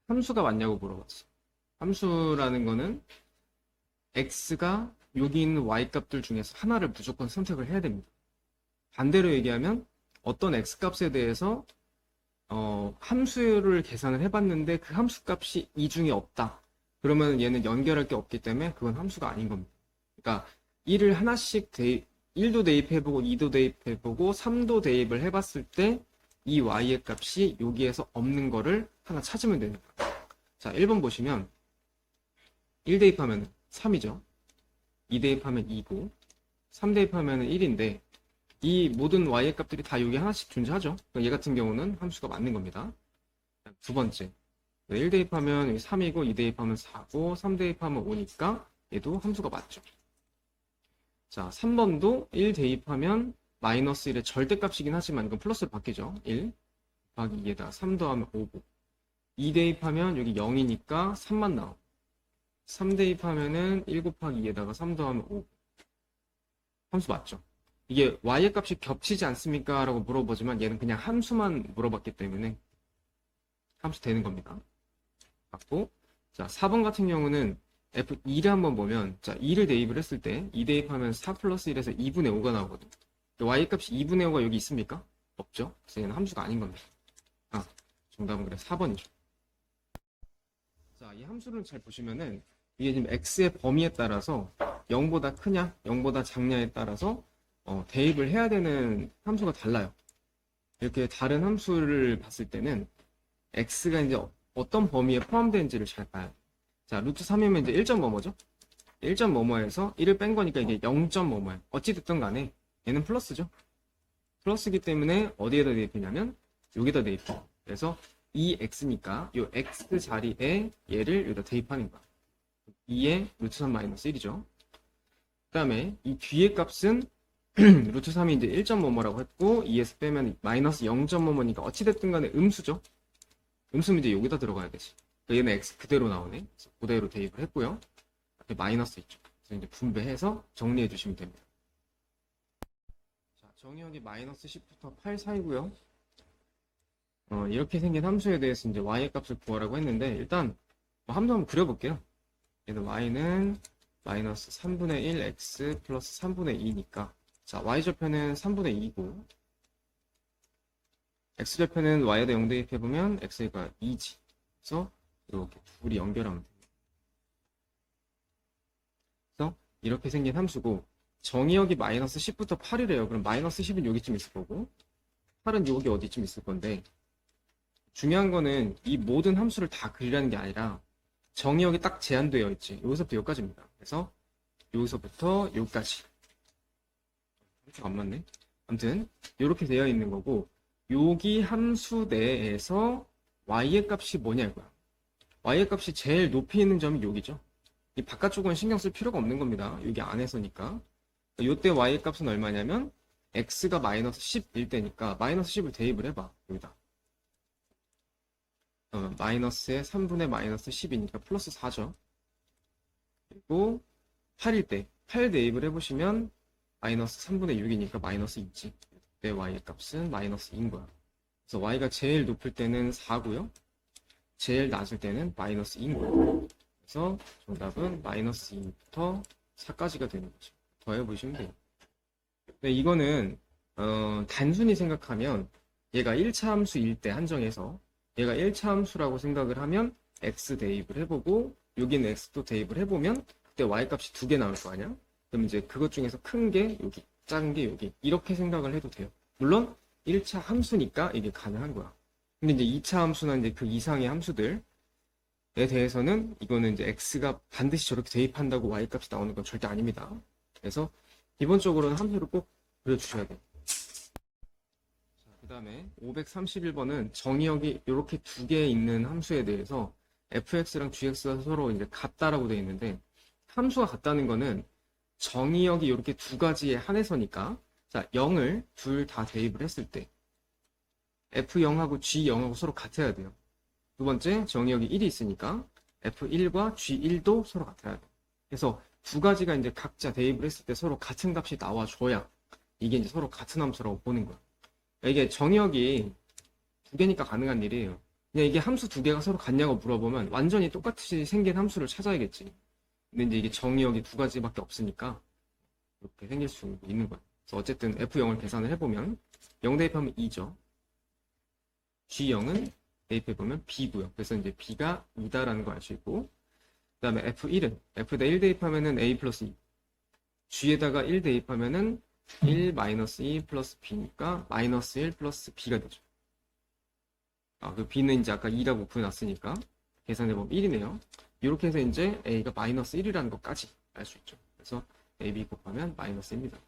함수가 맞냐고 물어봤어. 함수라는 거는 x가 여기 있는 y 값들 중에서 하나를 무조건 선택을 해야 됩니다. 반대로 얘기하면 어떤 x 값에 대해서 함수를 계산을 해봤는데 그 함수 값이 이 중에 없다. 그러면 얘는 연결할 게 없기 때문에 그건 함수가 아닌 겁니다. 그러니까 1을 하나씩 1도 대입해보고 2도 대입해보고 3도 대입을 해봤을 때 이 y의 값이 여기에서 없는 거를 하나 찾으면 되는 거예요. 자, 1번 보시면 1 대입하면 3이죠. 2 대입하면 2고 3 대입하면 1인데 이 모든 y의 값들이 다 여기 하나씩 존재하죠. 얘 같은 경우는 함수가 맞는 겁니다. 두 번째, 1 대입하면 여기 3이고 2 대입하면 4고 3 대입하면 5니까 얘도 함수가 맞죠. 자, 3번도 1 대입하면 마이너스 1의 절대값이긴 하지만 이건 플러스로 바뀌죠. 1 곱하기 2에다 3 더하면 5고 2 대입하면 여기 0이니까 3만 나오고 3 대입하면은 1 곱하기 2에다가 3 더하면 5. 함수 맞죠? 이게 y의 값이 겹치지 않습니까? 라고 물어보지만 얘는 그냥 함수만 물어봤기 때문에 함수 되는 겁니다. 맞고, 자, 4번 같은 경우는 F2를 한번 보면, 자, 2를 대입을 했을 때 2 대입하면 4 플러스 1에서 2분의 5가 나오거든. y 값이 2분의 5가 여기 있습니까? 없죠? 그래서 얘는 함수가 아닌 겁니다. 아, 정답은 그래 4번이죠. 자, 이 함수를 잘 보시면은 이게 지금 x의 범위에 따라서 0보다 크냐, 0보다 작냐에 따라서 대입을 해야 되는 함수가 달라요. 이렇게 다른 함수를 봤을 때는 x가 이제 어떤 범위에 포함되는지를 잘 봐요. 자, 루트 3이면 이제 1점 뭐뭐죠? 1점 뭐뭐에서 1을 뺀 거니까 이게 0점 뭐뭐예요. 어찌됐든 간에 얘는 플러스죠. 플러스이기 때문에 어디에다 대입하냐면 여기다 대입해요. 그래서 이 x니까 이 x 자리에 얘를 여기다 대입하는 거야. 2의 루트 3 마이너스 1이죠. 그 다음에 이 뒤의 값은 루트 3이 이제 1점 뭐뭐라고 했고 2에서 빼면 마이너스 0점 뭐뭐니까 어찌됐든 간에 음수죠. 음수는 이제 여기다 들어가야 되지. 얘는 x 그대로 나오네. 그래서 그대로 대입을 했고요. 앞에 마이너스 있죠. 그래서 이제 분배해서 정리해 주시면 됩니다. 자, 정의역이 마이너스 10부터 8 사이고요. 이렇게 생긴 함수에 대해서 이제 y의 값을 구하라고 했는데 일단 함수 한번 그려볼게요. 얘는 y는 마이너스 3분의 1 x 플러스 3분의 2니까 자, y절편은 3분의 2고 x절편은 y에다 0 대입해보면 x가 2지. 그래서 이렇게 둘이 연결하면 됩니다. 그래서 이렇게 생긴 함수고 정의역이 마이너스 10부터 8이래요. 그럼 마이너스 10은 여기쯤 있을 거고 8은 여기 어디쯤 있을 건데 중요한 거는 이 모든 함수를 다 그리라는 게 아니라 정의역이 딱 제한되어 있지. 여기서부터 여기까지입니다. 그래서 여기서부터 여기까지. 안 맞네. 아무튼 이렇게 되어 있는 거고 여기 함수 내에서 y의 값이 뭐냐 이거야. y의 값이 제일 높이 있는 점이 여기죠. 이 바깥쪽은 신경 쓸 필요가 없는 겁니다. 여기 안에서니까. 이때 y의 값은 얼마냐면 x가 마이너스 10일 때니까 마이너스 10을 대입을 해봐. 여기다. 마이너스에 3분의 마이너스 10이니까 플러스 4죠. 그리고 8일 때 8 대입을 해보시면 마이너스 3분의 6이니까 마이너스 2지. 내 y의 값은 마이너스 2인 거야. 그래서 y가 제일 높을 때는 4고요. 제일 낮을 때는 마이너스 2인 거예요. 그래서 정답은 마이너스 2부터 4까지가 되는 거죠. 더해보시면 돼요. 근데 이거는 단순히 생각하면 얘가 1차 함수일 때 한정해서 얘가 1차 함수라고 생각을 하면 x 대입을 해보고 여기는 x도 대입을 해보면 그때 y 값이 2개 나올 거 아니야? 그럼 이제 그것 중에서 큰 게 여기, 작은 게 여기 이렇게 생각을 해도 돼요. 물론 1차 함수니까 이게 가능한 거야. 근데 이제 2차 함수나 이제 그 이상의 함수들에 대해서는 이거는 이제 x가 반드시 저렇게 대입한다고 y 값이 나오는 건 절대 아닙니다. 그래서 기본적으로는 함수를 꼭 그려주셔야 돼요. 그 다음에 531번은 정의역이 이렇게 두 개 있는 함수에 대해서 fx랑 gx가 서로 이제 같다라고 되어 있는데 함수가 같다는 거는 정의역이 이렇게 두 가지에 한해서니까 자 0을 둘 다 대입을 했을 때 f0하고 g0하고 서로 같아야 돼요. 두 번째 정의역이 1이 있으니까 f1과 g1도 서로 같아야 돼요. 그래서 두 가지가 이제 각자 대입을 했을 때 서로 같은 값이 나와줘야 이게 이제 서로 같은 함수라고 보는 거야. 이게 정의역이 두 개니까 가능한 일이에요. 그냥 이게 함수 두 개가 서로 같냐고 물어보면 완전히 똑같이 생긴 함수를 찾아야겠지. 근데 이제 이게 정의역이 두 가지밖에 없으니까 이렇게 생길 수 있는 거야. 그래서 어쨌든 F0을 계산을 해보면 0 대입하면 2죠. G0은 대입해보면 B고요. 그래서 이제 B가 2다라는 거 알 수 있고, 그 다음에 F1은 F에다 1 대입하면은 A 플러스 2. G에다가 1 대입하면은 1 마이너스 2 플러스 B니까 마이너스 1 플러스 B가 되죠. 그 B는 이제 아까 2라고 구해놨으니까 계산해보면 1이네요. 이렇게 해서 이제 A가 마이너스 1이라는 것까지 알 수 있죠. 그래서 AB 곱하면 마이너스입니다.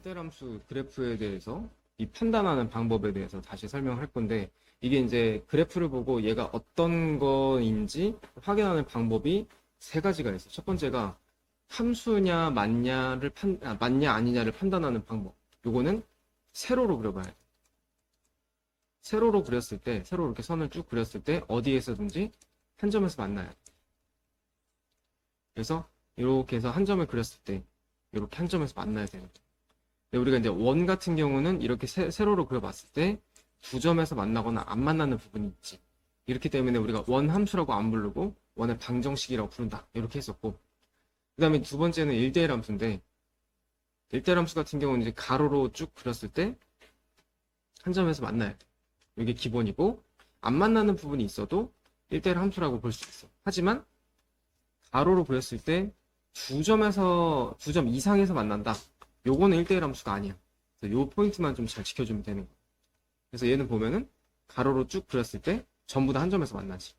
1대함수 그래프에 대해서 이 판단하는 방법에 대해서 다시 설명할 건데, 이게 이제 그래프를 보고 얘가 어떤 거인지 확인하는 방법이 세 가지가 있어요. 첫 번째가 함수냐 맞냐 아니냐를 판단하는 방법. 요거는 세로로 그려봐야 돼. 세로로 그렸을 때, 세로로 이렇게 선을 쭉 그렸을 때 어디에서든지 한 점에서 만나요. 그래서 이렇게 해서 한 점을 그렸을 때 이렇게 한 점에서 만나야 되는 거예요. 근데 우리가 이제 원 같은 경우는 이렇게 세로로 그려봤을 때 두 점에서 만나거나 안 만나는 부분이 있지. 이렇기 때문에 우리가 원 함수라고 안 부르고 원의 방정식이라고 부른다. 이렇게 했었고, 그 다음에 두 번째는 1대1 함수인데, 1대1 함수 같은 경우는 이제 가로로 쭉 그렸을 때 한 점에서 만나야 돼. 이게 기본이고, 안 만나는 부분이 있어도 1대1 함수라고 볼 수 있어. 하지만 가로로 그렸을 때 두 점 이상에서 만난다. 요거는 1대1 함수가 아니야. 그래서 요 포인트만 좀 잘 지켜주면 되는 거야. 그래서 얘는 보면은 가로로 쭉 그렸을 때 전부 다 한 점에서 만나지.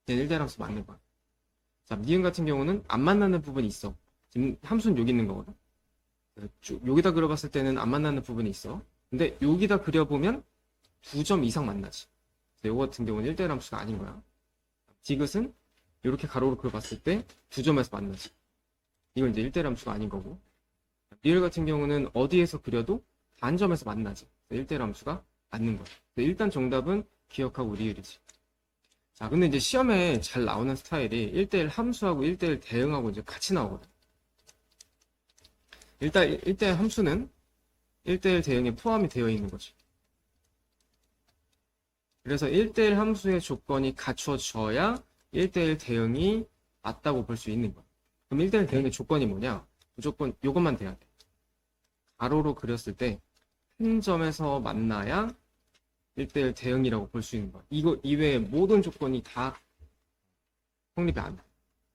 얘는 1대1 함수 맞는 거야. 자, 니은 같은 경우는 안 만나는 부분이 있어. 지금 함수는 여기 있는 거거든. 쭉 여기다 그려봤을 때는 안 만나는 부분이 있어. 근데 여기다 그려보면 두 점 이상 만나지. 요거 같은 경우는 1대1 함수가 아닌 거야. 디귿은 이렇게 가로로 그려봤을 때 두 점에서 만나지. 이건 이제 1대1 함수가 아닌 거고. 리을 같은 경우는 어디에서 그려도 한 점에서 만나지. 1대1 함수가 맞는 거야. 일단 정답은 기억하고 리을이지. 자, 근데 이제 시험에 잘 나오는 스타일이 1대1 함수하고 1대1 대응하고 이제 같이 나오거든. 일단 1대1 함수는 1대1 대응에 포함이 되어 있는 거지. 그래서 1대1 함수의 조건이 갖춰져야 1대1 대응이 맞다고 볼 수 있는 거야. 그럼 1대1 대응의 조건이 뭐냐? 무조건 이것만 돼야 돼. 가로로 그렸을 때 한 점에서 만나야 1대1 대응이라고 볼 수 있는 거야. 이거 이외의 모든 조건이 다 성립이 안 돼.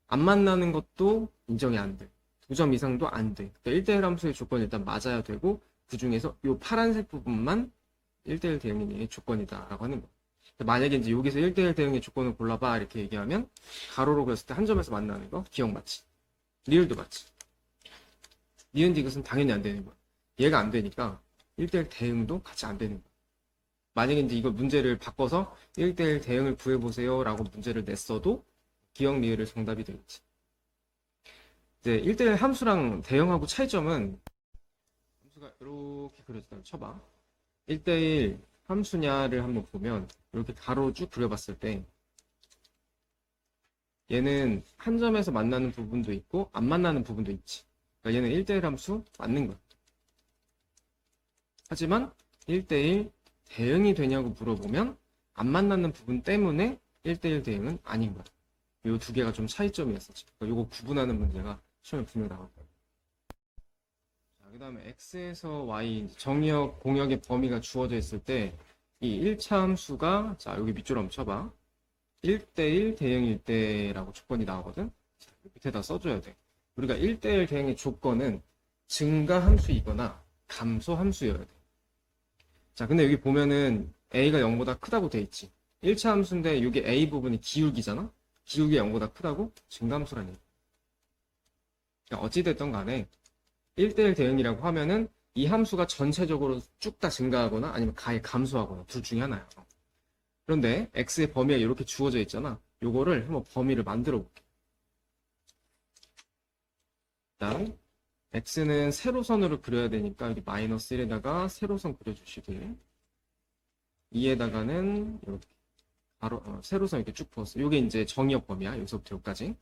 안 만나는 것도 인정이 안 돼. 두 점 이상도 안 돼. 그러니까 1대1 함수의 조건이 일단 맞아야 되고, 그 중에서 이 파란색 부분만 1대1 대응의 조건이다라고 하는 거야. 만약에 이제 여기서 1대1 대응의 조건을 골라봐 이렇게 얘기하면 가로로 그렸을 때 한 점에서 만나는 거 기억 맞지? 리을도 맞지? 니은 디귿은 당연히 안 되는 거야. 얘가 안 되니까 1대1 대응도 같이 안 되는 거야. 만약에 이제 이거 문제를 바꿔서 1대1 대응을 구해보세요 라고 문제를 냈어도 기억 리을의 정답이 되겠지. 이제 1대1 함수랑 대응하고 차이점은, 함수가 이렇게 그려졌다고 쳐봐. 1대1 함수냐를 한번 보면 이렇게 가로 쭉 그려봤을 때 얘는 한 점에서 만나는 부분도 있고 안 만나는 부분도 있지. 그러니까 얘는 1대1 함수 맞는 거야. 하지만 1대1 대응이 되냐고 물어보면 안 만나는 부분 때문에 1대1 대응은 아닌 거야. 이 두 개가 좀 차이점이었었지. 그러니까 이거 구분하는 문제가 시험에 분명히 나올 거야. 그 다음에 x에서 y 정의역, 공역의 범위가 주어져 있을 때 이 1차 함수가, 자 여기 밑줄 한번 쳐봐. 1대1 대응일 때라고 조건이 나오거든. 자, 밑에다 써줘야 돼. 우리가 1대1 대응의 조건은 증가 함수이거나 감소 함수여야 돼. 자, 근데 여기 보면은 a가 0보다 크다고 돼 있지. 1차 함수인데 이게 a 부분이 기울기잖아. 기울기가 0보다 크다고? 증가함수라니. 그러니까 어찌됐든 간에 1대1 대응이라고 하면은 이 함수가 전체적으로 쭉 다 증가하거나 아니면 가에 감소하거나 둘 중에 하나야. 그런데 x의 범위가 이렇게 주어져 있잖아. 요거를 한번 범위를 만들어 볼게. 일단 x는 세로선으로 그려야 되니까 여기 마이너스 1에다가 세로선 그려주시고, 2에다가는 이렇게 세로선 이렇게 쭉 부었어. 요게 이제 정의역 범위야. 여기서부터 여기까지.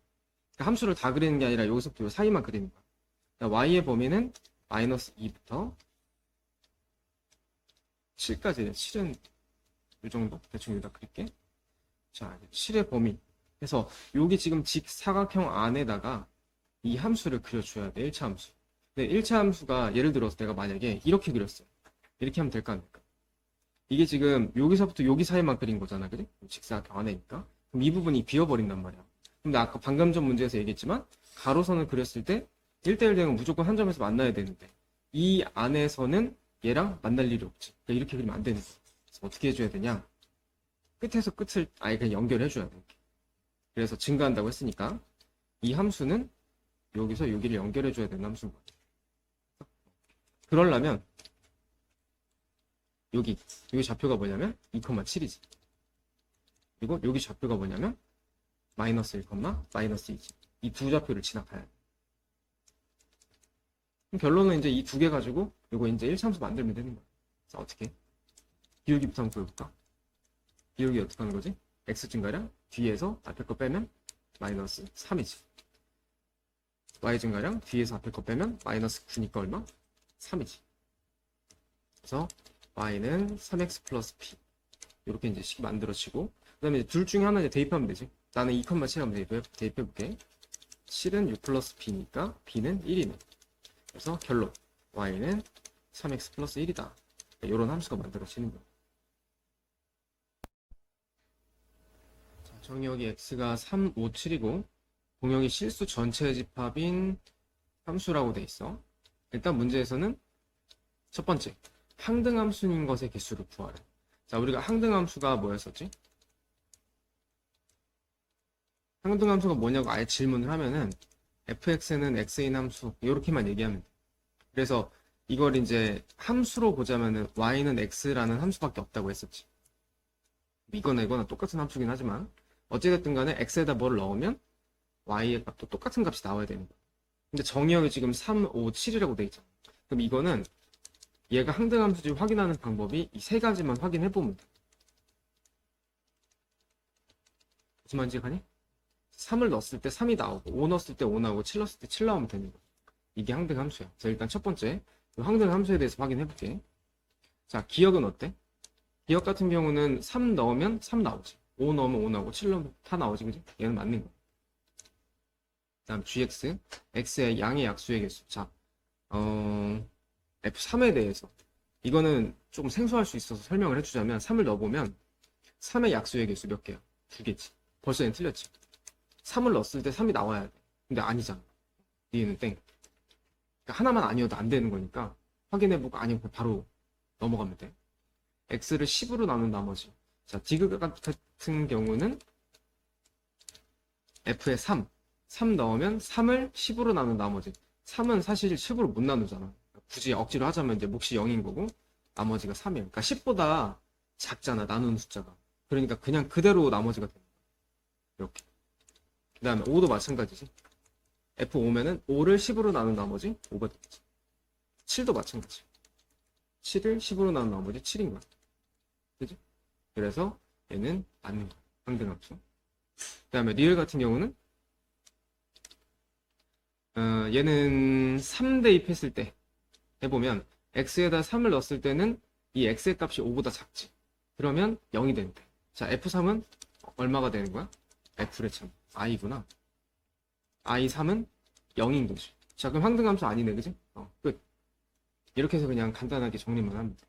그러니까 함수를 다 그리는 게 아니라 여기서부터 요 사이만 그리는 거야. 그러니까 y의 범위는 마이너스 2부터 7까지. 7은 이 정도? 대충 여기다 그릴게. 자, 7의 범위. 그래서 여기 지금 직사각형 안에다가 이 함수를 그려줘야 돼. 1차 함수. 근데 1차 함수가 예를 들어서 내가 만약에 이렇게 그렸어. 이렇게 하면 될까 안 될까? 이게 지금 여기서부터 여기 사이만 그린 거잖아. 그지? 직사각형 안에니까. 그럼 이 부분이 비어버린단 말이야. 근데 아까 방금 전 문제에서 얘기했지만 가로선을 그렸을 때 1대1 대응은 무조건 한 점에서 만나야 되는데 이 안에서는 얘랑 만날 일이 없지. 그러니까 이렇게 그리면 안 되는 거야. 그래서 어떻게 해줘야 되냐? 끝에서 끝을 아예 그냥 연결해줘야 돼. 그래서 증가한다고 했으니까 이 함수는 여기서 여기를 연결해줘야 되는 함수인 거야. 그러려면 여기 좌표가 뭐냐면 2,7이지. 그리고 여기 좌표가 뭐냐면 마이너스 1, 마이너스 2지. 이 두 좌표를 지나가야 돼. 그럼 결론은 이제 이 두 개 가지고 이거 이제 1차함수 만들면 되는 거야. 자, 어떻게? 기울기부터 한번 보여볼까? 기울기 어떻게 하는 거지? x 증가량 뒤에서 앞에 거 빼면 마이너스 3이지. y 증가량 뒤에서 앞에 거 빼면 마이너스 9니까 얼마? 3이지. 그래서 y는 3x 플러스 p 이렇게 이제 식 만들어지고 그 다음에 둘 중에 하나 이제 대입하면 되지. 나는 2,7 한번 대입해볼게. 7은 6 플러스 b니까 b는 1이네. 그래서 결론 y는 3x 플러스 1이다. 이런 함수가 만들어지는 거야. 자, 정의역이 x가 3, 5, 7이고 공역이 실수 전체의 집합인 함수라고 돼 있어. 일단 문제에서는 첫 번째 항등함수인 것의 개수를 구하래. 자, 우리가 항등함수가 뭐였었지? 항등함수가 뭐냐고 아예 질문을 하면은 fx는 x인 함수 이렇게만 얘기하면 돼. 그래서 이걸 이제 함수로 보자면은 y는 x라는 함수밖에 없다고 했었지. 이거나 이거나 똑같은 함수긴 하지만 어찌됐든 간에 x에다 뭐를 넣으면 y의 값도 똑같은 값이 나와야 되는 거야. 근데 정의역이 지금 3, 5, 7이라고 돼 있잖아. 그럼 이거는 얘가 항등함수인지 확인하는 방법이 이 세 가지만 확인해보면 돼. 무슨 말인지 가니? 3을 넣었을 때 3이 나오고 5 넣었을 때 5 나오고 7 넣었을 때 7 나오면 되는 거야. 이게 항등함수야. 자, 일단 첫 번째 항등함수에 대해서 확인해볼게. 자, 기억은 어때? 기억 같은 경우는 3 넣으면 3 나오지. 5 넣으면 5 나오고 7 넣으면 다 나오지. 그지? 얘는 맞는 거야. 그 다음 gx x의 양의 약수의 개수. 자, F3에 대해서 이거는 좀 생소할 수 있어서 설명을 해주자면 3을 넣어보면 3의 약수의 개수 몇 개야? 2개지. 벌써 얘는 틀렸지. 3을 넣었을 때 3이 나와야 돼. 근데 아니잖아. 얘는 땡. 그러니까 하나만 아니어도 안 되는 거니까 확인해보고 아니면 바로 넘어가면 돼. x를 10으로 나눈 나머지. 자, 디귿 같은 경우는 f에 3 넣으면 3을 10으로 나눈 나머지. 3은 사실 10으로 못 나누잖아. 굳이 억지로 하자면 이제 몫이 0인 거고 나머지가 3이야. 그러니까 10보다 작잖아, 나누는 숫자가. 그러니까 그냥 그대로 나머지가 되는 거야. 이렇게. 그 다음에 5도 마찬가지지. F5면은 5를 10으로 나눈 나머지 5가 되겠지. 7도 마찬가지. 7을 10으로 나눈 나머지 7인 거야. 그지? 그래서 얘는 맞는 거야. 항등함수. 그 다음에 리을 같은 경우는 얘는 3 대입했을 때 해보면 x에다 3을 넣었을 때는 이 x의 값이 5보다 작지. 그러면 0이 된대. 자, F3은 얼마가 되는 거야? F의 참 i구나. i3은 0인 거지. 자, 그럼 항등함수 아니네, 그지? 끝. 이렇게 해서 그냥 간단하게 정리만 하면 돼.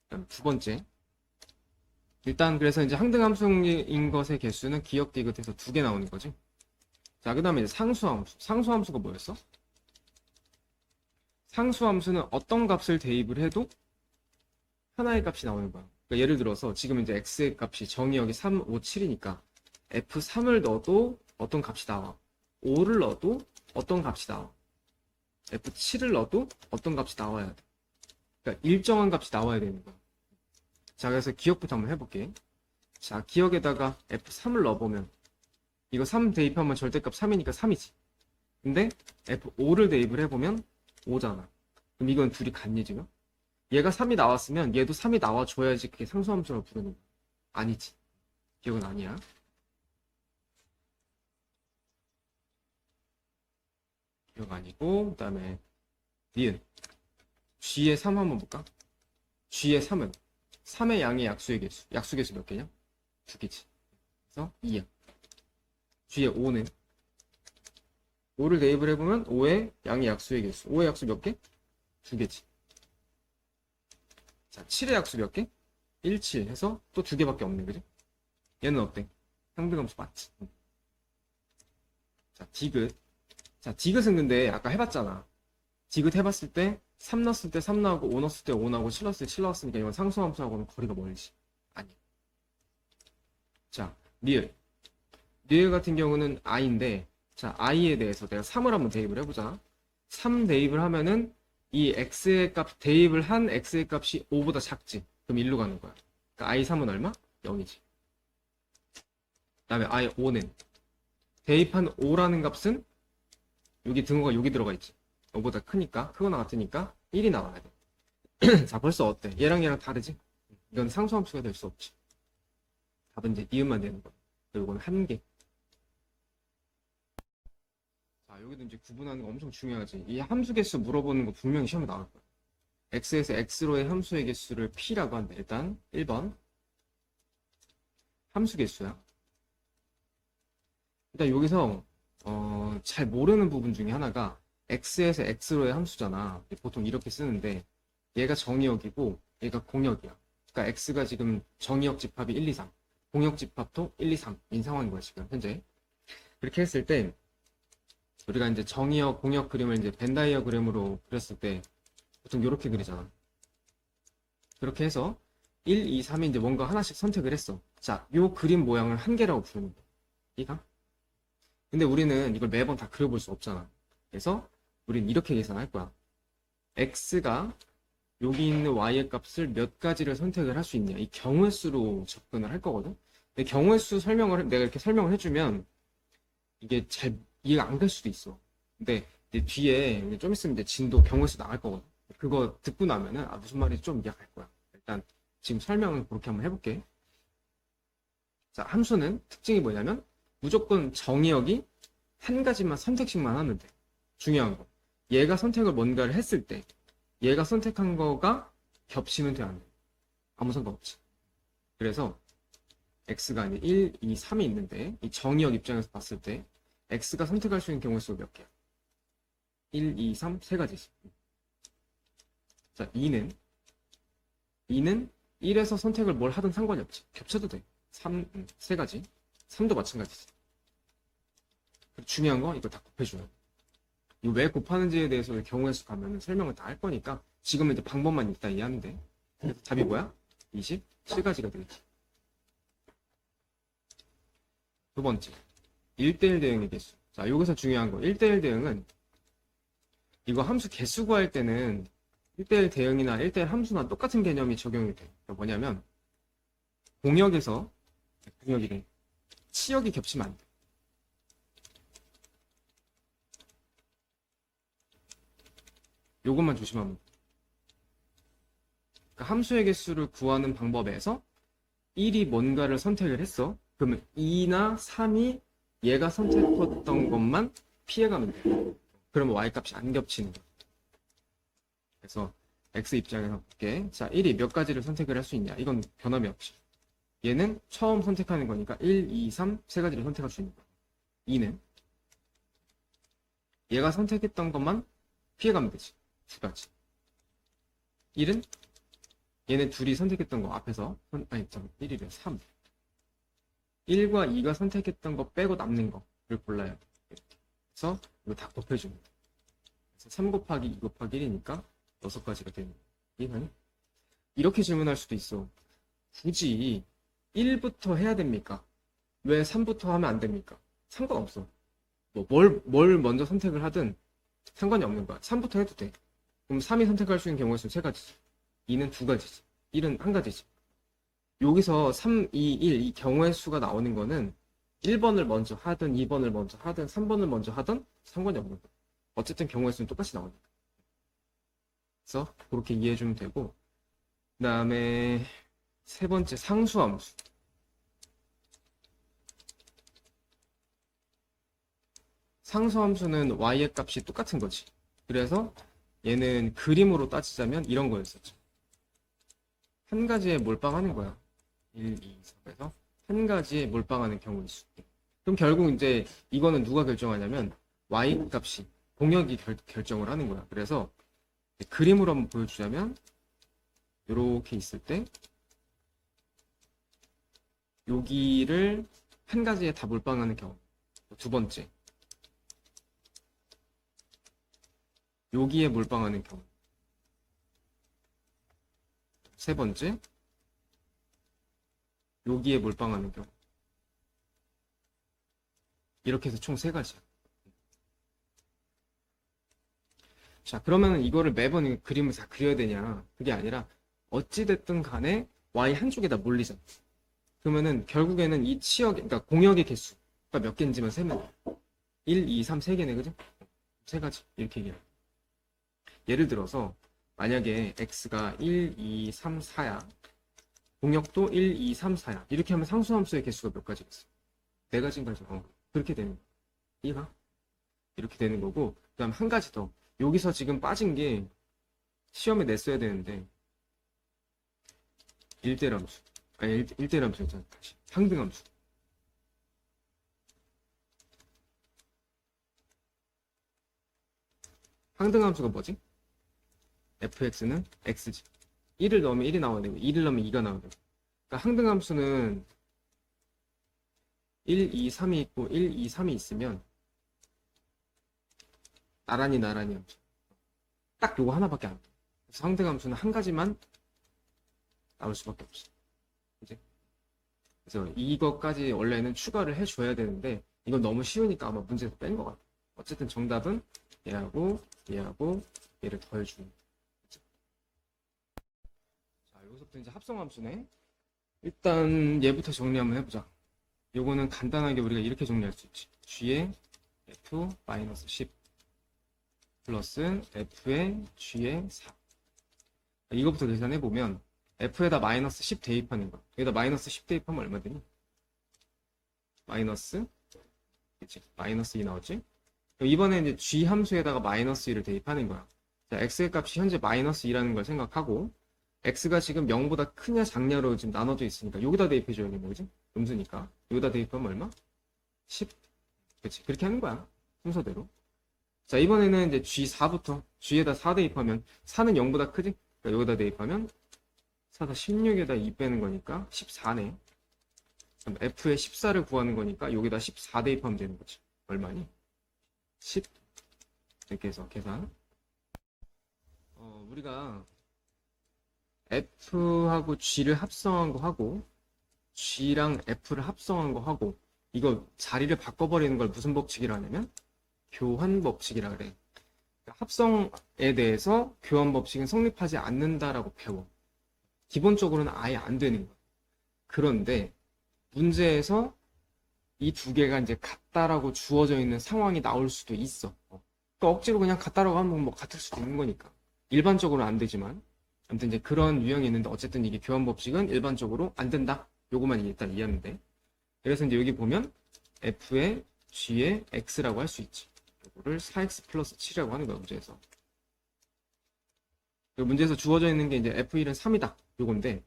그다음 두 번째. 일단 그래서 이제 항등함수인 것의 개수는 기억 디귿해서 2개 나오는 거지. 자, 그 다음에 이제 상수함수. 상수함수가 뭐였어? 상수함수는 어떤 값을 대입을 해도 하나의 값이 나오는 거야. 그러니까 예를 들어서 지금 이제 x의 값이 정의역이 3, 5, 7이니까 f3을 넣어도 어떤 값이 나와. 5를 넣어도 어떤 값이 나와. f7을 넣어도 어떤 값이 나와야 돼. 그러니까 일정한 값이 나와야 되는 거야. 자, 그래서 기억부터 한번 해볼게. 자, 기억에다가 f3을 넣어보면 이거 3 대입하면 절대값 3이니까 3이지. 근데 F5를 대입을 해보면 5잖아. 그럼 이건 둘이 같니 지금? 얘가 3이 나왔으면 얘도 3이 나와줘야지 그게 상수함수라고 부르는 거야. 아니지. 기억은 아니야. 기억 아니고 그 다음에 니은 G의 3 한번 볼까? G의 3은 3의 양의 약수의 개수. 약수 개수 몇 개냐? 2개지. 그래서 2야. G의 5는 5를 대입을 해보면 5의 양의 약수의 개수. 5의 약수 몇 개? 2개지. 자, 7의 약수 몇 개? 1, 7 해서 또 2개밖에 없네, 그지? 얘는 어때? 상비검수 맞지? 자, 디귿. 자, 디귿은 근데 아까 해봤잖아. 디귿 해봤을 때 3 넣었을 때 3 나오고 5 넣었을 때 5 나오고 7 넣었을 때 7 나왔으니까 이건 상수함수하고는 거리가 멀지. 아니야. 자, 리을. 리을 같은 경우는 i인데, 자, i에 대해서 내가 3을 한번 대입을 해보자. 3 대입을 하면은 이 x의 값, 대입을 한 x의 값이 5보다 작지. 그럼 1로 가는 거야. 그러니까 i3은 얼마? 0이지. 그 다음에 i5는 대입한 5라는 값은 여기 등호가 여기 들어가 있지. 5보다 크니까, 크거나 같으니까 1이 나와야 돼. 자, 벌써 어때? 얘랑 다르지? 이건 상수함수가 될 수 없지. 답은 이제 니은만 되는 거야. 그리고 이건 한 개. 자, 여기도 이제 구분하는 거 엄청 중요하지. 이 함수 개수 물어보는 거 분명히 시험에 나올 거야. x에서 x로의 함수의 개수를 p라고 한다. 일단 1번 함수 개수야. 일단 여기서 잘 모르는 부분 중에 하나가 x에서 x로의 함수잖아. 보통 이렇게 쓰는데 얘가 정의역이고 얘가 공역이야. 그러니까 x가 지금 정의역 집합이 1, 2, 3, 공역 집합도 1, 2, 3인 상황인 거야 지금 현재. 그렇게 했을 때 우리가 이제 정의역, 공역 그림을 이제 벤 다이어그램으로 그렸을 때 보통 이렇게 그리잖아. 그렇게 해서 1, 2, 3이 이제 뭔가 하나씩 선택을 했어. 자, 요 그림 모양을 한 개라고 부르는 거야. 이가? 근데 우리는 이걸 매번 다 그려볼 수 없잖아. 그래서 우린 이렇게 계산할 거야. x가 여기 있는 y의 값을 몇 가지를 선택을 할 수 있냐. 이 경우의 수로 접근을 할 거거든. 근데 경우의 수 설명을 내가 이렇게 설명을 해주면 이게 잘 이해가 안 갈 수도 있어. 근데 이제 뒤에 이제 좀 있으면 이제 진도 경우의 수 나갈 거거든. 그거 듣고 나면은 무슨 말인지 좀 이해가 갈 거야. 일단 지금 설명은 그렇게 한번 해볼게. 자, 함수는 특징이 뭐냐면 무조건 정의역이 한 가지만 선택식만 하면 돼. 중요한 거. 얘가 선택을 뭔가를 했을 때 얘가 선택한 거가 겹치면 돼, 안 돼? 아무 상관없지. 그래서 x가 이제 1, 2, 3이 있는데 이 정의역 입장에서 봤을 때 x가 선택할 수 있는 경우의 수가 몇 개야? 1, 2, 3, 세 가지지. 자, 2는 1에서 선택을 뭘 하든 상관이 없지. 겹쳐도 돼. 3, 세 가지. 3도 마찬가지지. 중요한 거 이거 다 곱해줘요. 이거 왜 곱하는지에 대해서 경우의 수 가면 설명을 다 할 거니까 지금은 이제 방법만 있다 이해하는데. 그래서 답이 뭐야? 27가지가 되겠지. 두 번째, 1대1 대응의 개수. 자, 여기서 중요한 거. 1대1 대응은 이거 함수 개수 구할 때는 1대1 대응이나 1대1 함수나 똑같은 개념이 적용이 돼. 그러니까 뭐냐면 공역이래. 치역이 겹치면 안 돼. 요것만 조심하면 돼. 그러니까 함수의 개수를 구하는 방법에서 1이 뭔가를 선택을 했어. 그러면 2나 3이 얘가 선택했던 것만 피해가면 돼. 그러면 y값이 안 겹치는 거야. 그래서 x 입장에서 볼게. 자, 1이 몇 가지를 선택을 할 수 있냐. 이건 변함이 없이. 얘는 처음 선택하는 거니까 1, 2, 3, 세 가지를 선택할 수 있는 거야. 2는 얘가 선택했던 것만 피해가면 되지. 두 가지. 1은 얘네 둘이 선택했던 거 앞에서 아니 잠깐 1이래 3 1과 2가 선택했던 거 빼고 남는 거를 골라야 돼. 이렇게. 그래서 이거 다 곱해줍니다. 그래서 3 곱하기 2 곱하기 1이니까 6가지가 되는 거예요. 이해가니? 이렇게 질문할 수도 있어. 굳이 1부터 해야 됩니까? 왜 3부터 하면 안 됩니까? 상관없어. 뭐 뭘 먼저 선택을 하든 상관이 없는 거야. 3부터 해도 돼. 그럼 3이 선택할 수 있는 경우의 수는 3가지지. 2는 2가지지. 1은 1가지지. 여기서 3, 2, 1 이 경우의 수가 나오는 거는 1번을 먼저 하든 2번을 먼저 하든 3번을 먼저 하든 상관이 없는 거야. 어쨌든 경우의 수는 똑같이 나오니까. 그래서 그렇게 이해해주면 되고, 그 다음에 세 번째 상수함수. 상수함수는 y의 값이 똑같은 거지. 그래서 얘는 그림으로 따지자면 이런 거였었죠. 한 가지에 몰빵하는 거야. 1, 2, 3에서 한 가지에 몰빵하는 경우일 수 있대. 그럼 결국 이제 이거는 누가 결정하냐면 y 값이 공역이 결정을 하는 거야. 그래서 그림으로 한번 보여주자면 이렇게 있을 때 여기를 한 가지에 다 몰빵하는 경우. 두 번째, 여기에 몰빵하는 경우. 세 번째, 여기에 몰빵하는 경우. 이렇게 해서 총 세 가지야. 자, 그러면 이거를 매번 그림을 다 그려야 되냐? 그게 아니라 어찌됐든 간에 y 한쪽에다 몰리잖아. 그러면은 결국에는 이 치역의, 그러니까 공역의 개수가 몇 개인지만 세면 돼. 1, 2, 3, 3개네, 그죠? 세 가지. 이렇게 얘기해. 예를 들어서 만약에 x가 1, 2, 3, 4야. 공역도 1, 2, 3, 4야. 이렇게 하면 상수함수의 개수가 몇 가지겠어? 네 가지인가죠? 그렇게 되는 거야. 이해가? 이렇게 되는 거고, 그 다음 한 가지 더. 여기서 지금 빠진 게 시험에 냈어야 되는데 1대함수. 아니, 1대함수였잖아. 다시. 상등함수. 상등함수가 뭐지? fx는 x지. 1을 넣으면 1이 나와야 되고 2를 넣으면 2가 나와야 되고. 그러니까 상등함수는 1, 2, 3이 있고 1, 2, 3이 있으면 나란히 함수. 딱 요거 하나밖에 안 돼. 그래서 상등함수는 한 가지만 나올 수밖에 없어. 이제 그래서 이것까지 원래는 추가를 해줘야 되는데 이건 너무 쉬우니까 아마 문제에서 뺀 것 같아. 어쨌든 정답은 얘하고 얘하고 얘를 더해주는. 자, 여기서부터 이제 합성함수네. 일단 얘부터 정리 한번 해보자. 요거는 간단하게 우리가 이렇게 정리할 수 있지. g의 f-10 플러스 f의 g의 4. 이거부터 계산해보면 f에다 마이너스 10 대입하는 거야. 여기다 마이너스 10 대입하면 얼마 되니? 마이너스, 그치? 마이너스 2 나오지? 이번에 이제 g 함수에다가 마이너스 2를 대입하는 거야. 자, x의 값이 현재 마이너스 2라는 걸 생각하고 x가 지금 0보다 크냐 작냐로 지금 나눠져 있으니까 여기다 대입해줘야겠네, 그지? 음수니까. 여기다 대입하면 얼마? 10. 그치? 그렇게 하는 거야. 순서대로. 자, 이번에는 이제 G4부터 G에다 4 대입하면 4는 0보다 크지? 그러니까 여기다 대입하면 4다 16에다 2 빼는 거니까 14네. 그럼 F의 14를 구하는 거니까 여기다 14 대입하면 되는 거지. 얼마니? 10. 이렇게 해서 계산. 우리가 F하고 G를 합성한 거 하고 G랑 F를 합성한 거 하고 이거 자리를 바꿔버리는 걸 무슨 법칙이라 하냐면 교환 법칙이라 그래. 합성에 대해서 교환 법칙은 성립하지 않는다라고 배워. 기본적으로는 아예 안 되는 거야. 그런데 문제에서 이 두 개가 이제 같다라고 주어져 있는 상황이 나올 수도 있어. 그러니까 억지로 그냥 같다라고 하면 뭐 같을 수도 있는 거니까. 일반적으로는 안 되지만 아무튼 이제 그런 유형이 있는데 어쨌든 이게 교환 법칙은 일반적으로 안 된다. 요거만 일단 이해하면 돼. 그래서 이제 여기 보면 f의 g의 x라고 할 수 있지. 이거를 4x 플러스 7이라고 하는 거야, 문제에서. 문제에서 주어져 있는 게 이제 f1은 3이다. 요건데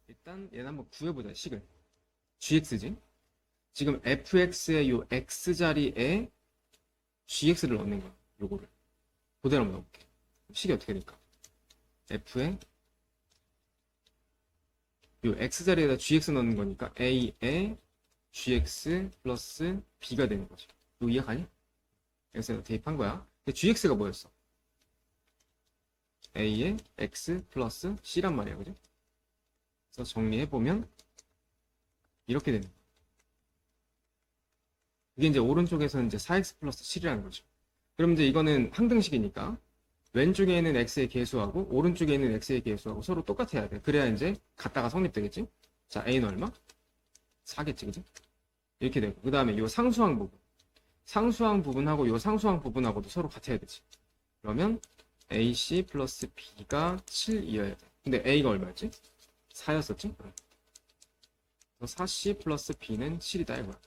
일단 얘는 한번 구해보자, 식을. gx지. 지금 fx의 요 x 자리에 gx를 넣는 거야. 요거를 그대로 한번 넣어볼게. 식이 어떻게 될까? f의 요 x 자리에다 gx 넣는 거니까 a에 gx 플러스 b가 되는 거지. 이거 이해가니? 여기서 대입한 거야. 근데 gx가 뭐였어? a에 x 플러스 c란 말이야, 그죠? 그래서 정리해보면 이렇게 되는 거야. 이게 이제 오른쪽에서는 이제 4x 플러스 7이라는 거죠. 그럼 이제 이거는 항등식이니까 왼쪽에 있는 x의 계수하고 오른쪽에 있는 x의 계수하고 서로 똑같아야 돼. 그래야 이제 같다가 성립되겠지? 자, a는 얼마? 4겠지, 그지? 이렇게 되고. 그 다음에 이 상수항 부분. 상수항 부분하고 이 상수항 부분하고도 서로 같아야 되지. 그러면 ac 플러스 b가 7이어야 돼. 근데 a가 얼마였지? 4였었지? 그래서 4c 플러스 b는 7이다 이거야.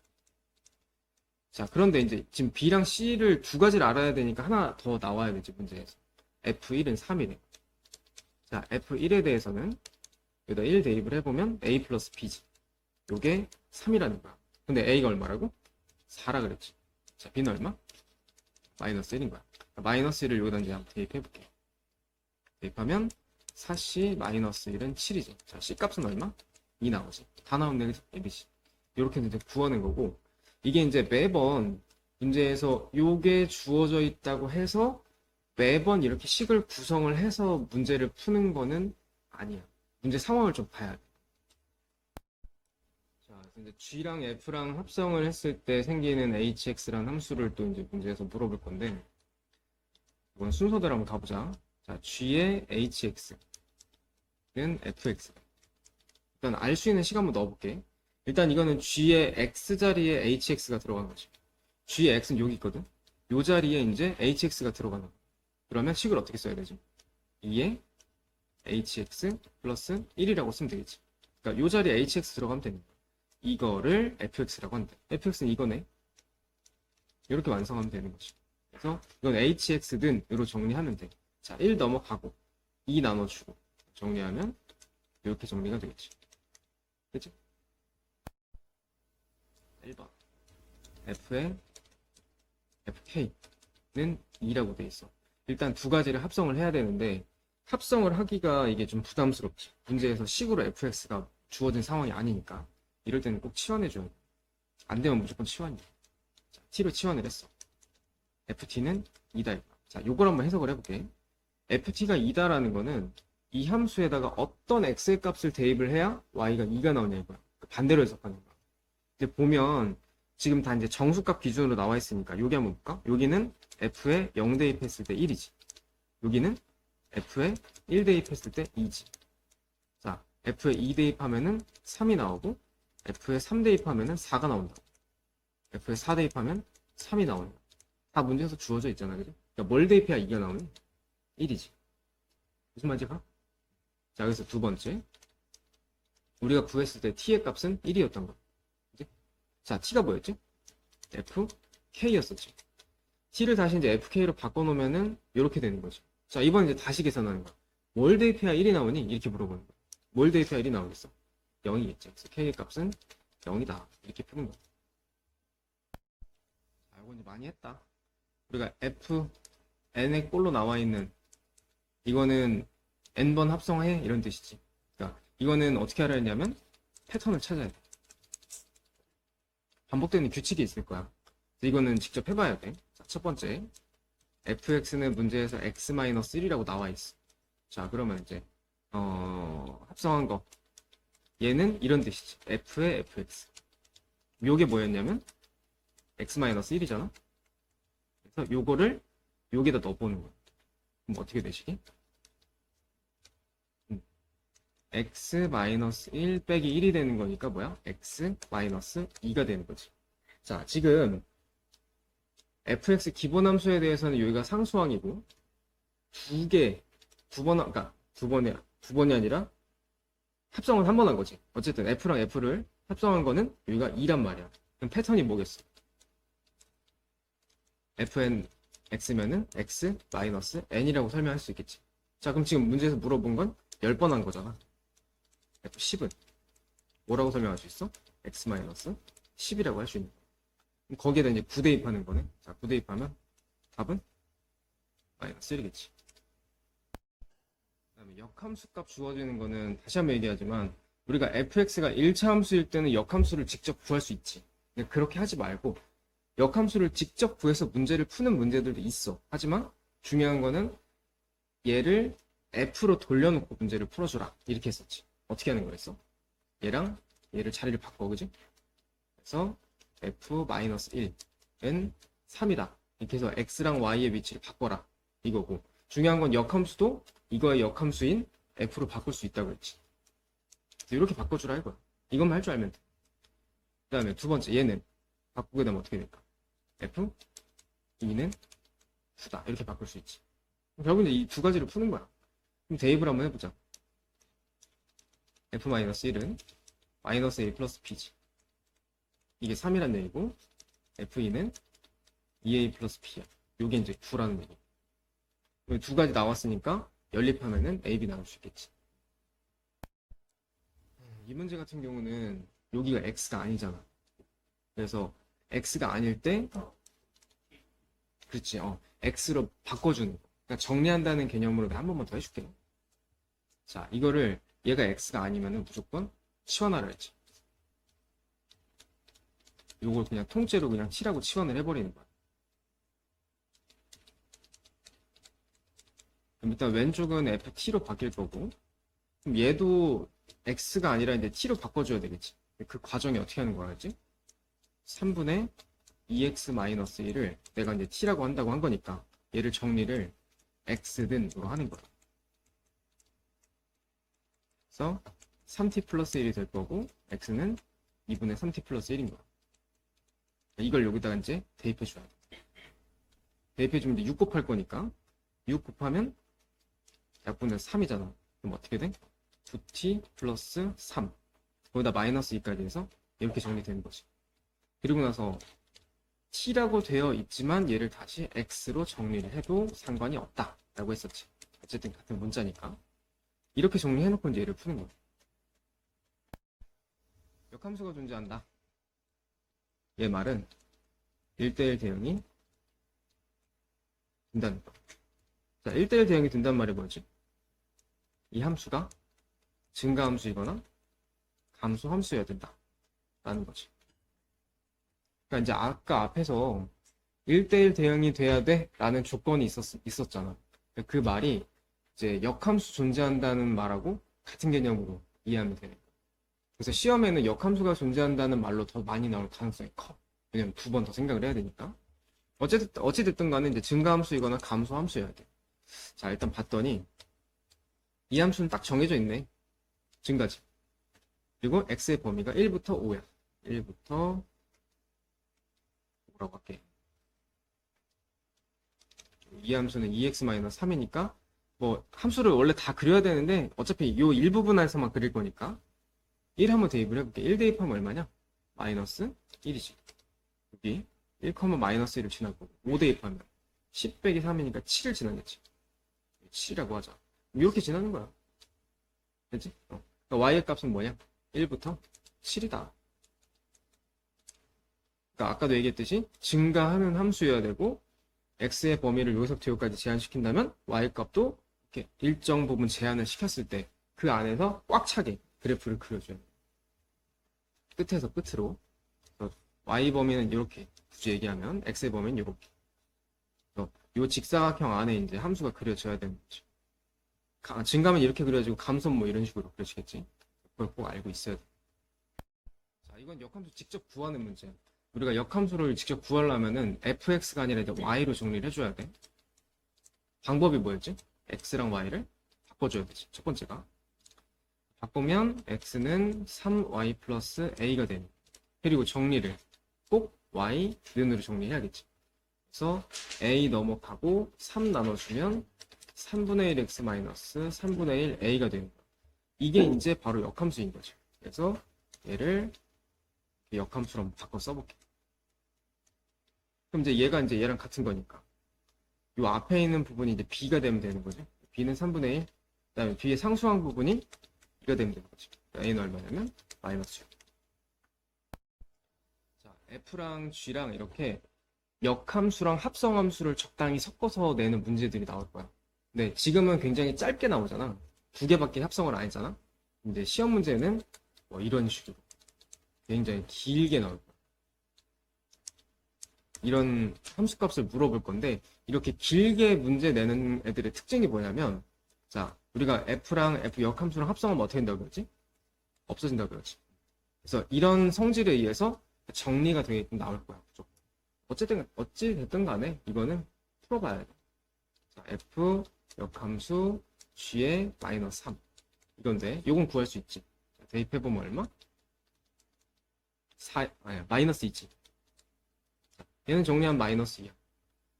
자, 그런데 이제 지금 b랑 c를 두 가지를 알아야 되니까 하나 더 나와야 되지, 문제에서. f1은 3이래. 자, F1에 대해서는 여기다 1 대입을 해보면 A 플러스 B지. 요게 3이라는 거야. 근데 A가 얼마라고? 4라 그랬지. 자, B는 얼마? 마이너스 1인 거야. 마이너스 1을 여기다 이제 한번 대입해볼게. 대입하면 4C 마이너스 1은 7이지. 자, C 값은 얼마? 2 나오지. 다 나오네, 그치? ABC. 이렇게 이제 구하는 거고, 이게 이제 매번 문제에서 요게 주어져 있다고 해서 매번 이렇게 식을 구성을 해서 문제를 푸는 거는 아니야. 문제 상황을 좀 봐야 돼. 자, 그래서 이제 G랑 F랑 합성을 했을 때 생기는 HX라는 함수를 또 이제 문제에서 물어볼 건데, 이건 순서대로 한번 가보자. 자, G의 HX는 FX. 일단 알 수 있는 식 한번 넣어볼게. 일단 이거는 G의 X 자리에 HX가 들어가는 거지. G의 X는 여기 있거든. 요 자리에 이제 HX가 들어가는 거야. 그러면 식을 어떻게 써야 되지? 2에 HX 플러스 1이라고 쓰면 되겠지. 그러니까 요 자리에 HX 들어가면 되는 거야. 이거를 FX라고 한대. FX는 이거네. 이렇게 완성하면 되는 거지. 그래서 이건 HX든으로 정리하면 돼. 자, 1 넘어가고 2 나눠주고 정리하면 이렇게 정리가 되겠지. 그치? 1번 F의 FK는 2라고 돼 있어. 일단 두 가지를 합성을 해야 되는데 합성을 하기가 이게 좀 부담스럽지. 문제에서 식으로 FX가 주어진 상황이 아니니까 이럴 때는 꼭 치환해줘야 돼. 안 되면 무조건 치환이야. 자, T로 치환을 했어. FT는 2다. 자, 요걸 한번 해석을 해볼게. FT가 2다라는 거는 이 함수에다가 어떤 X의 값을 대입을 해야 Y가 2가 나오냐 이거야. 반대로 해석하는 거야. 근데 보면 지금 다 이제 정수값 기준으로 나와 있으니까 여기 한번 볼까? 여기는 F에 0 대입했을 때 1이지. 여기는 F에 1 대입했을 때 2지. 자, F에 2 대입하면은 3이 나오고 F에 3 대입하면은 4가 나온다. F에 4 대입하면 3이 나온다. 다 문제에서 주어져 있잖아, 그죠? 그러니까 뭘 대입해야 2가 나오니? 1이지. 무슨 말인지 봐? 자, 그래서 두 번째. 우리가 구했을 때 t의 값은 1이었던 거야. 그치? 자, t가 뭐였지? fk였었지. t를 다시 이제 fk로 바꿔놓으면은 이렇게 되는 거지. 자, 이번 이제 다시 계산하는 거야. 뭘 대입해야 1이 나오니? 이렇게 물어보는 거야. 뭘 대입해야 1이 나오겠어? 0이겠지. 그래서 k의 값은 0이다. 이렇게 푸는 거야. 자, 이거 이제 많이 했다. 우리가 n의 꼴로 나와 있는 이거는 n번 합성해 이런 뜻이지. 그러니까 이거는 어떻게 하려 했냐면 패턴을 찾아야 돼. 반복되는 규칙이 있을 거야. 이거는 직접 해봐야 돼. 자, 첫 번째 fx는 문제에서 x-1이라고 나와 있어. 자, 그러면 이제 합성한 거 얘는 이런 뜻이지. f의 fx. 요게 뭐였냐면 x-1이잖아. 그래서 요거를 여기다 넣어보는 거야. 그럼 어떻게 되시게? x-1 빼기 1이 되는 거니까 뭐야? x-2가 되는 거지. 자, 지금 fx 기본함수에 대해서는 여기가 상수항이고 그러니까 두 번이 아니라 합성은 한 번 한 거지. 어쨌든 f랑 f를 합성한 거는 여기가 2란 말이야. 그럼 패턴이 뭐겠어? fn x면은 x-n이라고 설명할 수 있겠지. 자, 그럼 지금 문제에서 물어본 건 10번 한 거잖아. F10은 뭐라고 설명할 수 있어? x-10이라고 할 수 있는 거야. 그럼 거기에다 이제 9 대입하는 거네. 자, 9 대입하면 답은 -1이겠지. 그 다음에 역함수 값 주어지는 거는 다시 한번 얘기하지만 우리가 fx가 1차 함수일 때는 역함수를 직접 구할 수 있지. 근데 그렇게 하지 말고 역함수를 직접 구해서 문제를 푸는 문제들도 있어. 하지만 중요한 거는 얘를 f로 돌려놓고 문제를 풀어주라. 이렇게 했었지. 어떻게 하는 거였어? 얘랑 얘를 자리를 바꿔, 그지? 그래서 f-1은 3이다. 이렇게 해서 x랑 y의 위치를 바꿔라. 이거고. 중요한 건 역함수도 이거의 역함수인 f로 바꿀 수 있다고 했지. 이렇게 바꿔주라 이거야. 이것만 할 줄 알면 돼. 그 다음에 두 번째, 얘는 바꾸게 되면 어떻게 될까? f2는 9다. 이렇게 바꿀 수 있지. 결국은 이 두 가지를 푸는 거야. 그럼 대입을 한번 해보자. f-1은 -a 플러스 b지. 이게 3이란 얘기고 f2는 2a 플러스 b야. 요게 이제 9라는 얘기. 두 가지 나왔으니까 연립하면은 a, b 나올 수 있겠지. 이 문제 같은 경우는 여기가 x가 아니잖아. 그래서 x가 아닐 때, 그렇지, x로 바꿔주는 거. 그러니까 정리한다는 개념으로 내가 한 번만 더 해줄게. 자, 이거를 얘가 x가 아니면은 무조건 치환하라 했지. 요걸 그냥 통째로 그냥 t라고 치환을 해버리는 거야. 그럼 일단 왼쪽은 ft로 바뀔 거고, 그럼 얘도 x가 아니라 이제 t로 바꿔줘야 되겠지. 그 과정이 어떻게 하는 거야, 알지? 3분의 2x-1을 내가 이제 t라고 한다고 한 거니까 얘를 정리를 x든으로 하는 거야. 그래서 3t 플러스 1이 될 거고 x는 2분의 3t 플러스 1인 거야. 이걸 여기다가 이제 대입해 줘야 돼. 대입해 주면 이제 6 곱할 거니까 6 곱하면 약분의 3이잖아. 그럼 어떻게 돼? 2t 플러스 3 거기다 마이너스 2까지 해서 이렇게 정리되는 거지. 그리고 나서 t라고 되어 있지만 얘를 다시 x로 정리를 해도 상관이 없다 라고 했었지. 어쨌든 같은 문자니까 이렇게 정리해놓고 이제 얘를 푸는 거야. 역함수가 존재한다. 얘 말은 1대1 대응이 된다는 거. 자, 1대1 대응이 된다는 말이 뭐지? 이 함수가 증가함수이거나 감소함수여야 된다 라는 거지. 그러니까 이제 아까 앞에서 1대1 대응이 돼야 돼 라는 조건이 있었잖아. 그 말이 이제 역함수 존재한다는 말하고 같은 개념으로 이해하면 되는 거야. 그래서 시험에는 역함수가 존재한다는 말로 더 많이 나올 가능성이 커. 왜냐면 2번 더 생각을 해야 되니까. 어찌됐든 간에 이제 증가함수이거나 감소함수여야 돼. 자, 일단 봤더니 이 함수는 딱 정해져 있네. 증가지. 그리고 x의 범위가 1부터 5야. 1부터 뭐라고 할게. 이 함수는 2x-3이니까 뭐 함수를 원래 다 그려야 되는데 어차피 이 일부분에서만 그릴 거니까 1 한번 대입을 해볼게. 1 대입하면 얼마냐? 마이너스 1이지. 여기 1, 마이너스 1을 지나고 5 대입하면 10 빼기 3이니까 7을 지나겠지. 7이라고 하자. 이렇게 지나는 거야. 그치? 그러니까 y의 값은 뭐냐? 1부터 7이다. 그러니까 아까도 얘기했듯이 증가하는 함수여야 되고 x의 범위를 여기서부터 여기까지 제한시킨다면 y 값도 이렇게 일정 부분 제한을 시켰을 때 그 안에서 꽉 차게 그래프를 그려줘요. 끝에서 끝으로. y 범위는 이렇게 굳이 얘기하면 x의 범위는 이렇게. 이 직사각형 안에 이제 함수가 그려져야 되는 거지. 증가면 이렇게 그려지고 감소는 뭐 이런 식으로 그려지겠지. 그걸 꼭 알고 있어야 돼. 자, 이건 역함수 직접 구하는 문제야. 우리가 역함수를 직접 구하려면은 fx가 아니라 이제 y로 정리를 해줘야 돼. 방법이 뭐였지? x랑 y를 바꿔줘야 되지. 첫 번째가. 바꾸면 x는 3y 플러스 a가 되는. 그리고 정리를 꼭 y 는으로 정리해야겠지. 그래서 a 넘어가고 3 나눠주면 3분의 1 x 마이너스 3분의 1 a가 되는 거야. 이게 이제 바로 역함수인 거죠. 그래서 얘를 역함수로 한번 바꿔 써볼게. 그럼 이제 얘가 이제 얘랑 같은 거니까 이 앞에 있는 부분이 이제 b가 되면 되는 거죠. b는 3분의 1, 그다음에 b의 상수항 부분이 2가 되면 되는 거죠. a는 얼마냐면 마이너스 6. 자, f랑 g랑 이렇게 역함수랑 합성함수를 적당히 섞어서 내는 문제들이 나올 거야. 근데 지금은 굉장히 짧게 나오잖아. 2개밖에 합성을 안 했잖아. 근데 시험 문제는 뭐 이런 식으로 굉장히 길게 나올 거야. 이런 함수값을 물어볼 건데 이렇게 길게 문제 내는 애들의 특징이 뭐냐면, 자, 우리가 f랑 f 역함수랑 합성하면 어떻게 된다고 그러지? 없어진다고 그러지. 그래서 이런 성질에 의해서 정리가 되게끔 나올 거야. 어찌 됐든 간에 이거는 풀어봐야 돼. 자, f 역함수 g의 마이너스 3 이건데 요건 구할 수 있지. 자, 대입해보면 얼마? 마이너스 2지. 얘는 정리하면 마이너스 2야.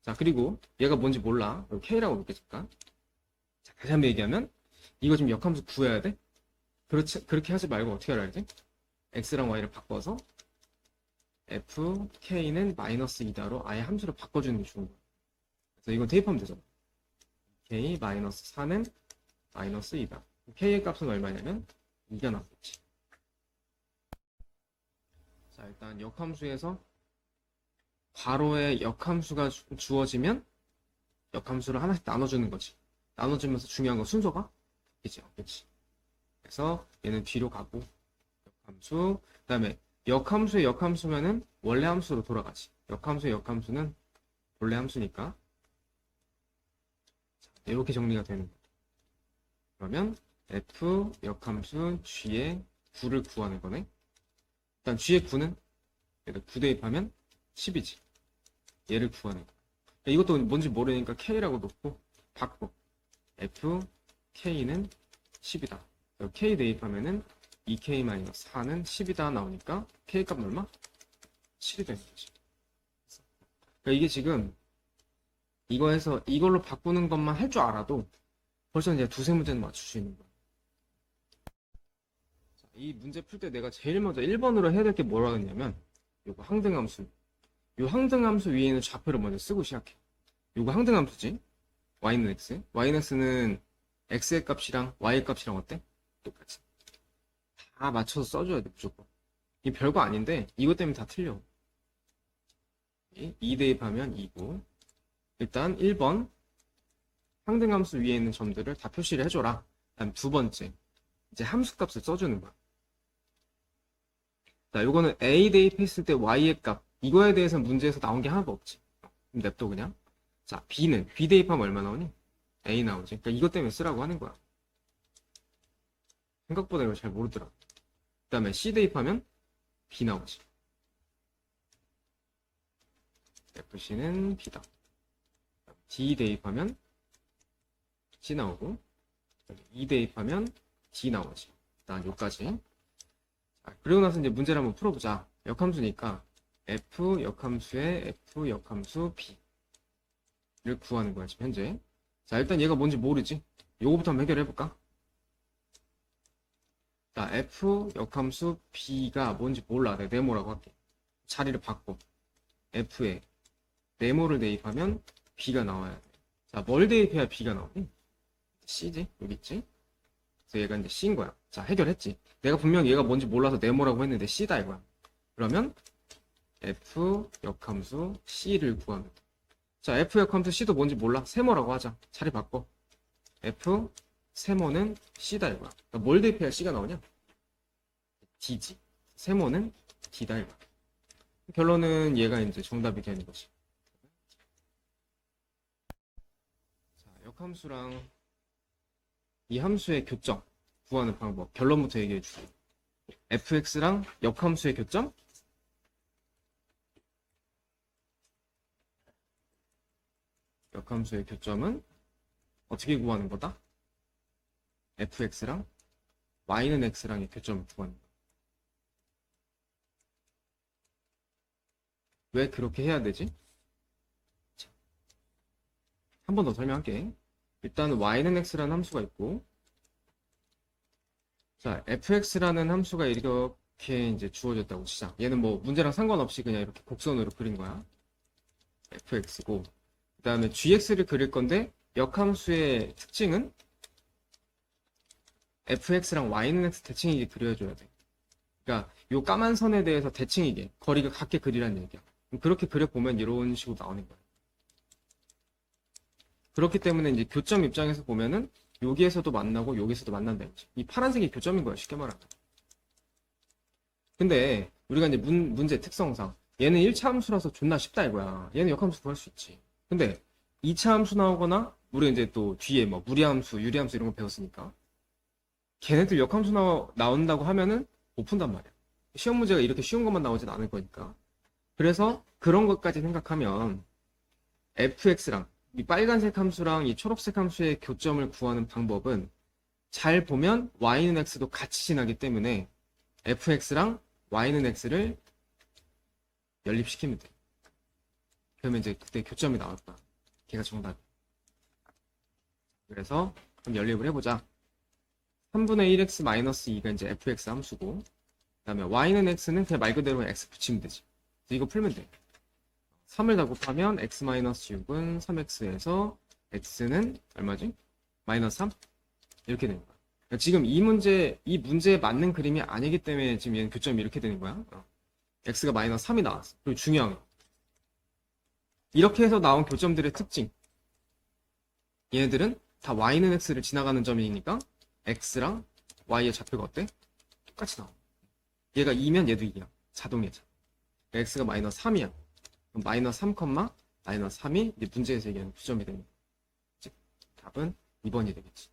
자, 그리고 얘가 뭔지 몰라. k라고 볼게, 잠깐. 자, 다시 한번 얘기하면 이거 지금 역함수 구해야 돼? 그렇게 하지 말고 어떻게 알아야 돼? x랑 y를 바꿔서 f, k는 마이너스 2다로 아예 함수를 바꿔주는 게 좋은 거야. 그래서 이건 대입하면 되잖아. k 마이너스 4는 마이너스 2다. k의 값은 얼마냐면 2가 나오겠지. 자, 일단 역함수에서 괄호에 역함수가 주어지면 역함수를 하나씩 나눠주는 거지. 나눠주면서 중요한 건 순서가 바뀌지. 그래서 얘는 뒤로 가고 역함수, 그 다음에 역함수의 역함수면은 원래 함수로 돌아가지. 역함수의 역함수는 원래 함수니까 자, 이렇게 정리가 되는 거야. 그러면 f 역함수 g의 9를 구하는 거네. 일단 g의 9는 9 대입하면 10이지. 얘를 구하는 거야. 이것도 뭔지 모르니까 k라고 놓고 바꿔. f k는 10이다. k 대입하면은 2k-4는 10이다 나오니까 k 값은 얼마? 7이 되는 거지. 그러니까 이게 지금 이거에서 이걸로 바꾸는 것만 할 줄 알아도 벌써 이제 두세 문제는 맞출 수 있는 거야. 자, 이 문제 풀 때 내가 제일 먼저 1번으로 해야 될 게 뭐라고 했냐면 요거 항등함수. 요 항등함수 위에 있는 좌표를 먼저 쓰고 시작해. 요거 항등함수지. y는 x. y는 x는 x의 값이랑 y의 값이랑 어때? 똑같이. 다 맞춰서 써줘야 돼, 무조건. 이 별거 아닌데, 이것 때문에 다 틀려. 2 대입하면 2고. 일단 1번. 항등함수 위에 있는 점들을 다 표시를 해줘라. 다음 두 번째. 이제 함수값을 써주는 거야. 자, 요거는 a 대입했을 때 y의 값. 이거에 대해서는 문제에서 나온 게 하나도 없지. 그럼 냅둬 그냥. 자, b는, b 대입하면 얼마 나오니? a 나오지. 그러니까 이것 때문에 쓰라고 하는 거야. 생각보다 이걸 잘 모르더라. 그 다음에 C 대입하면 B 나오지. FC는 B다. D 대입하면 C 나오고, E 대입하면 D 나오지. 일단 여기까지. 자, 그리고 나서 이제 문제를 한번 풀어보자. 역함수니까 F 역함수의 F 역함수 B를 구하는 거야, 지금 현재. 자, 일단 얘가 뭔지 모르지? 요거부터 한번 해결해볼까? 자, f 역함수 b가 뭔지 몰라. 내가 네모라고 할게. 자리를 바꿔. f에 네모를 대입하면 b가 나와야 돼. 자, 뭘 대입해야 b가 나오니? c지? 여기 있지? 그래서 얘가 이제 c인 거야. 자, 해결했지. 내가 분명 얘가 뭔지 몰라서 네모라고 했는데 c다 이거야. 그러면 f 역함수 c를 구하면 돼. 자, f 역함수 c도 뭔지 몰라. 세모라고 하자. 자리 바꿔. f 세모는 C다 이거야. 그러니까 뭘 대입해야 C가 나오냐? D지. 세모는 D다 이거야. 결론은 얘가 이제 정답이 되는 거지. 자, 역함수랑 이 함수의 교점 구하는 방법. 결론부터 얘기해 줄게. fx랑 역함수의 교점? 역함수의 교점은 어떻게 구하는 거다? fx랑 y는 x랑의 교점을 구하는 거야. 왜 그렇게 해야 되지? 한 번 더 설명할게. 일단 y는 x라는 함수가 있고, 자, fx라는 함수가 이렇게 이제 주어졌다고 치자. 얘는 뭐 문제랑 상관없이 그냥 이렇게 곡선으로 그린 거야. fx고, 그 다음에 gx를 그릴 건데 역함수의 특징은 fx랑 y는 x 대칭이게 그려줘야 돼. 그러니까 요 까만 선에 대해서 대칭이게 거리가 같게 그리라는 얘기야. 그렇게 그려보면 이런 식으로 나오는 거야. 그렇기 때문에 이제 교점 입장에서 보면은 여기에서도 만나고 여기서도 만난다 했지. 이 파란색이 교점인 거야, 쉽게 말하면. 근데 우리가 이제 문제 특성상 얘는 1차 함수라서 존나 쉽다 이거야. 얘는 역함수 구할 수 있지. 근데 2차 함수 나오거나 우리 이제 또 뒤에 뭐 무리함수, 유리함수 이런 거 배웠으니까 걔네들 역함수 나온다고 하면은 못 푼단 말이야. 시험 문제가 이렇게 쉬운 것만 나오진 않을 거니까. 그래서 그런 것까지 생각하면 fx랑 이 빨간색 함수랑 이 초록색 함수의 교점을 구하는 방법은 잘 보면 y는 x도 같이 지나기 때문에 fx랑 y는 x를 연립시키면 돼. 그러면 이제 그때 교점이 나올 거야. 걔가 정답이야. 그래서 그럼 연립을 해보자. 3분의 1x-2가 이제 fx 함수고, 그 다음에 y는 x는 그냥 말 그대로 x 붙이면 되지. 이거 풀면 돼. 3을 다 곱하면 x-6은 3x에서 x는 얼마지? 마이너스 3? 이렇게 되는 거야. 그러니까 지금 이 문제에 맞는 그림이 아니기 때문에 지금 얘는 교점이 이렇게 되는 거야. x가 마이너스 3이 나왔어. 그리고 중요한 거. 이렇게 해서 나온 교점들의 특징. 얘네들은 다 y는 x를 지나가는 점이니까 x랑 y의 좌표가 어때? 똑같이 나와. 얘가 2면 얘도 2야. 자동이자. x가 마이너스 3이야. 그럼 마이너스 3, 마이너스 3이 이제 문제에서 얘기하는 교점이 되는 거야. 즉, 답은 2번이 되겠지.